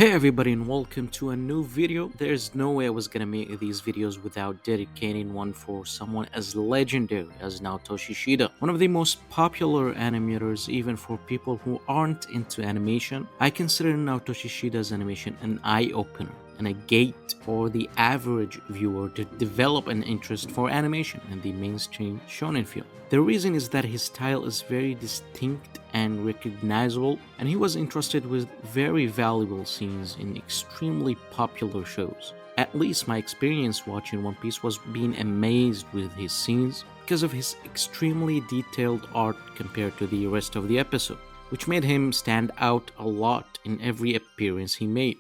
Hey everybody and welcome to a new video. There's no way I was gonna make these videos without dedicating one for someone as legendary as Naotoshi Shida, one of the most popular animators even for people who aren't into animation. I consider Naotoshi Shida's animation an eye-opener and a gate for the average viewer to develop an interest for animation in the mainstream shonen field. The reason is that his style is very distinct and recognizable, and he was entrusted with very valuable scenes in extremely popular shows. At least my experience watching One Piece was being amazed with his scenes because of his extremely detailed art compared to the rest of the episode, which made him stand out a lot in every appearance he made.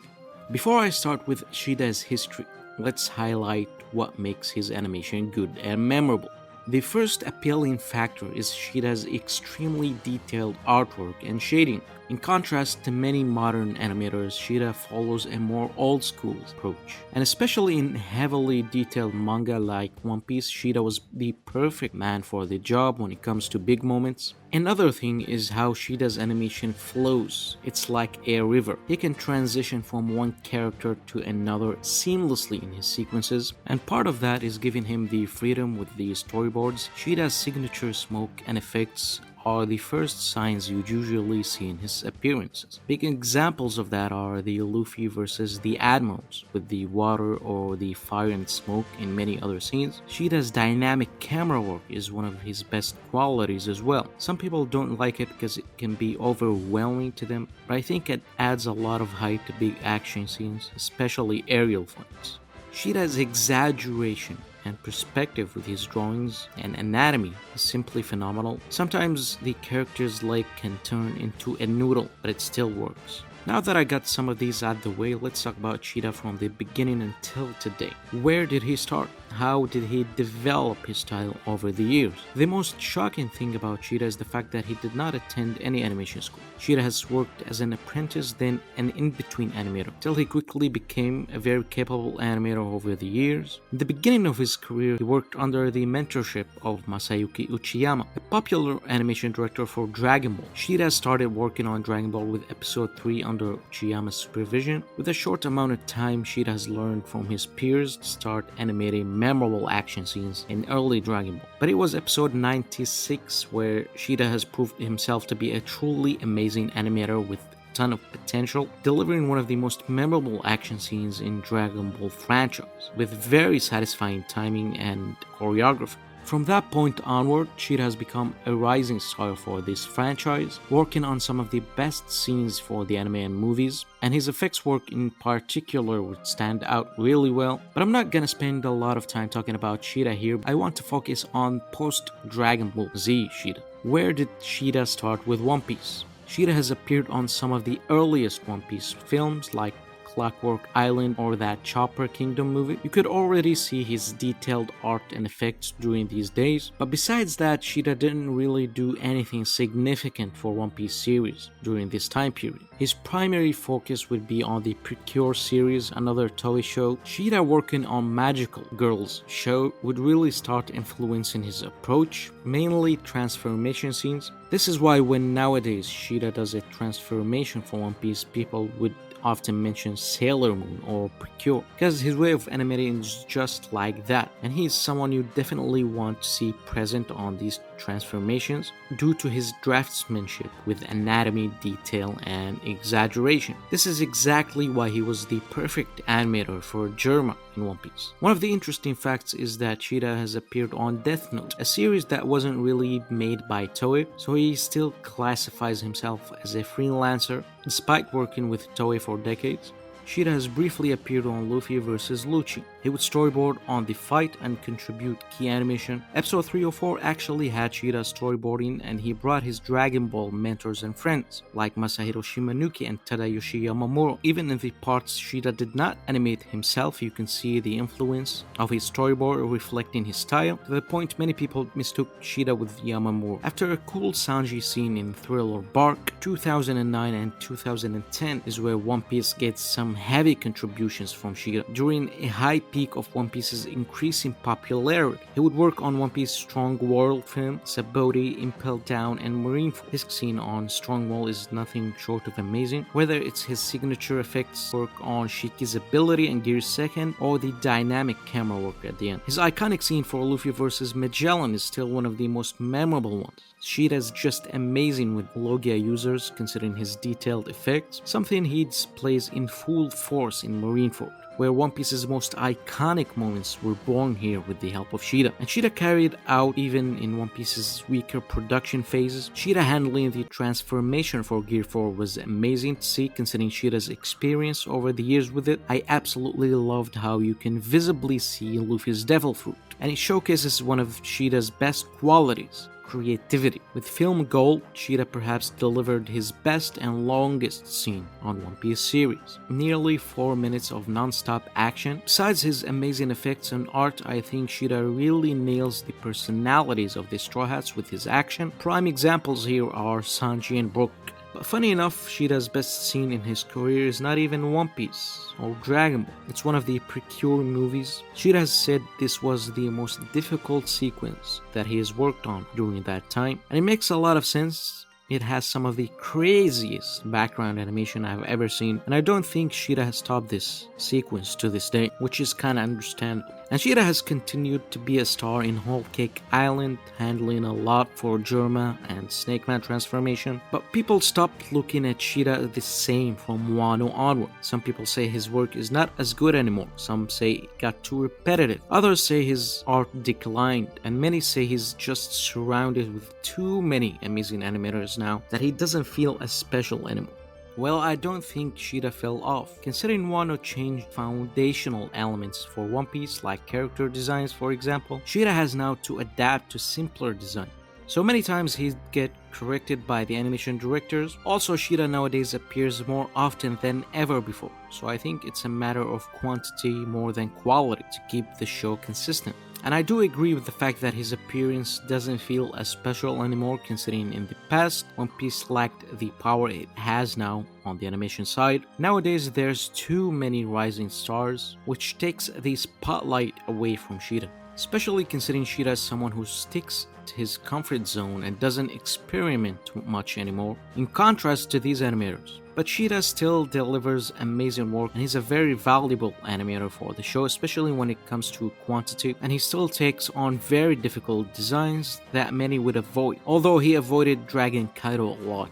Before I start with Shida's history, let's highlight what makes his animation good and memorable. The first appealing factor is Shida's extremely detailed artwork and shading. In contrast to many modern animators, Shida follows a more old-school approach. And especially in heavily detailed manga like One Piece, Shida was the perfect man for the job when it comes to big moments. Another thing is how Shida's animation flows. It's like a river. He can transition from one character to another seamlessly in his sequences, and part of that is giving him the freedom with the storyboards. Shida's signature smoke and effects are the first signs you usually see in his appearances. Big examples of that are the Luffy versus the Admirals, with the water or the fire and smoke in many other scenes. Shida's dynamic camera work is one of his best qualities as well. Some people don't like it because it can be overwhelming to them, but I think it adds a lot of height to big action scenes, especially aerial fights. Shida's exaggeration and perspective with his drawings and anatomy is simply phenomenal. Sometimes the character's leg can turn into a noodle, but it still works. Now that I got some of these out of the way, let's talk about Shida from the beginning until today. Where did he start? How did he develop his style over the years? The most shocking thing about Shida is the fact that he did not attend any animation school. Shida has worked as an apprentice, then an in-between animator, till he quickly became a very capable animator over the years. In the beginning of his career, he worked under the mentorship of Masayuki Uchiyama, a popular animation director for Dragon Ball. Shida started working on Dragon Ball with episode 3 under Uchiyama's supervision. With a short amount of time, Shida has learned from his peers to start animating memorable action scenes in early Dragon Ball. But it was episode 96 where Shida has proved himself to be a truly amazing animator with a ton of potential, delivering one of the most memorable action scenes in Dragon Ball franchise, with very satisfying timing and choreography. From that point onward, Shida has become a rising star for this franchise, working on some of the best scenes for the anime and movies, and his effects work in particular would stand out really well. But I'm not gonna spend a lot of time talking about Shida here. I want to focus on post-Dragon Ball Z Shida. Where did Shida start with One Piece? Shida has appeared on some of the earliest One Piece films like Clockwork Island or that Chopper Kingdom movie. You could already see his detailed art and effects during these days, but besides that, Shida didn't really do anything significant for One Piece series during this time period. His primary focus would be on the Precure series, another Toei show. Shida working on Magical Girls show would really start influencing his approach, mainly transformation scenes. This is why when nowadays Shida does a transformation for One Piece, people would often mention Sailor Moon or Precure, because his way of animating is just like that, and he's someone you definitely want to see present on these transformations due to his draftsmanship with anatomy, detail, and exaggeration. This is exactly why he was the perfect animator for Germa in One Piece. One of the interesting facts is that Shida has appeared on Death Note, a series that wasn't really made by Toei, so he still classifies himself as a freelancer despite working with Toei for decades. Shida has briefly appeared on Luffy vs. Lucci. He would storyboard on the fight and contribute key animation. Episode 304 actually had Shida storyboarding, and he brought his Dragon Ball mentors and friends like Masahiro Shimanuki and Tadayoshi Yamamuro. Even in the parts Shida did not animate himself, you can see the influence of his storyboard reflecting his style, to the point many people mistook Shida with Yamamuro. After a cool Sanji scene in Thriller Bark, 2009 and 2010 is where One Piece gets some heavy contributions from Shida. During a high peak of One Piece's increasing popularity. He would work on One Piece Strong World film, Sabaody, Impel Down, and Marineford. His scene on Strong World is nothing short of amazing, whether it's his signature effects work on Shiki's ability and Gear's second, or the dynamic camera work at the end. His iconic scene for Luffy vs. Magellan is still one of the most memorable ones. Shida is just amazing with Logia users, considering his detailed effects, something he displays in full force in Marineford, where One Piece's most iconic moments were born here with the help of Shida. And Shida carried out even in One Piece's weaker production phases. Shida handling the transformation for Gear 4 was amazing to see, considering Shida's experience over the years with it. I absolutely loved how you can visibly see Luffy's devil fruit, and it showcases one of Shida's best qualities: creativity. With film gold, Shida perhaps delivered his best and longest scene on One Piece series. Nearly 4 minutes of non-stop action. Besides his amazing effects and art, I think Shida really nails the personalities of the Straw Hats with his action. Prime examples here are Sanji and Brook. But funny enough, Shida's best scene in his career is not even One Piece or Dragon Ball. It's one of the Precure movies. Shida has said this was the most difficult sequence that he has worked on during that time, and it makes a lot of sense. It has some of the craziest background animation I've ever seen, and I don't think Shida has topped this sequence to this day, which is kinda understandable. And Shida has continued to be a star in Whole Cake Island, handling a lot for Germa and Snake Man transformation, but people stopped looking at Shida the same from Wano onward. Some people say his work is not as good anymore, some say it got too repetitive, others say his art declined, and many say he's just surrounded with too many amazing animators now that he doesn't feel as special anymore. Well, I don't think Shida fell off, considering Wano changed foundational elements for One Piece, like character designs for example. Shida has now to adapt to simpler design. So many times he'd get corrected by the animation directors. Also, Shida nowadays appears more often than ever before, so I think it's a matter of quantity more than quality to keep the show consistent. And I do agree with the fact that his appearance doesn't feel as special anymore, considering in the past, One Piece lacked the power it has now on the animation side. Nowadays, there's too many rising stars, which takes the spotlight away from Shida, especially considering Shida is someone who sticks to his comfort zone and doesn't experiment too much anymore, in contrast to these animators. But Shida still delivers amazing work, and he's a very valuable animator for the show, especially when it comes to quantity, and he still takes on very difficult designs that many would avoid, although he avoided Dragon Kaido a lot,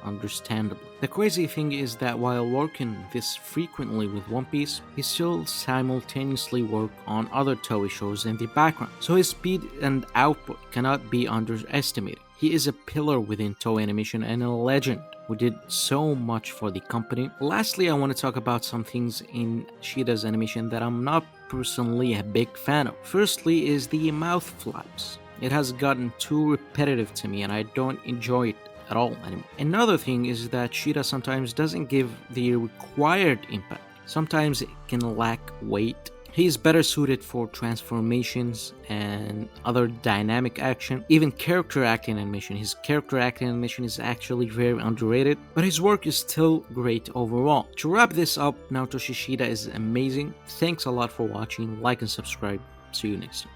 understandably. The crazy thing is that while working this frequently with One Piece, he still simultaneously works on other Toei shows in the background, so his speed and output cannot be underestimated. He is a pillar within Toei Animation and a legend who did so much for the company. Lastly, I want to talk about some things in Shida's animation that I'm not personally a big fan of. Firstly is the mouth flaps. It has gotten too repetitive to me and I don't enjoy it at all anymore. Another thing is that Shida sometimes doesn't give the required impact. Sometimes it can lack weight. He's better suited for transformations and other dynamic action, even character acting animation. His character acting animation is actually very underrated, but his work is still great overall. To wrap this up, Naotoshi Shida is amazing. Thanks a lot for watching. Like and subscribe. See you next time.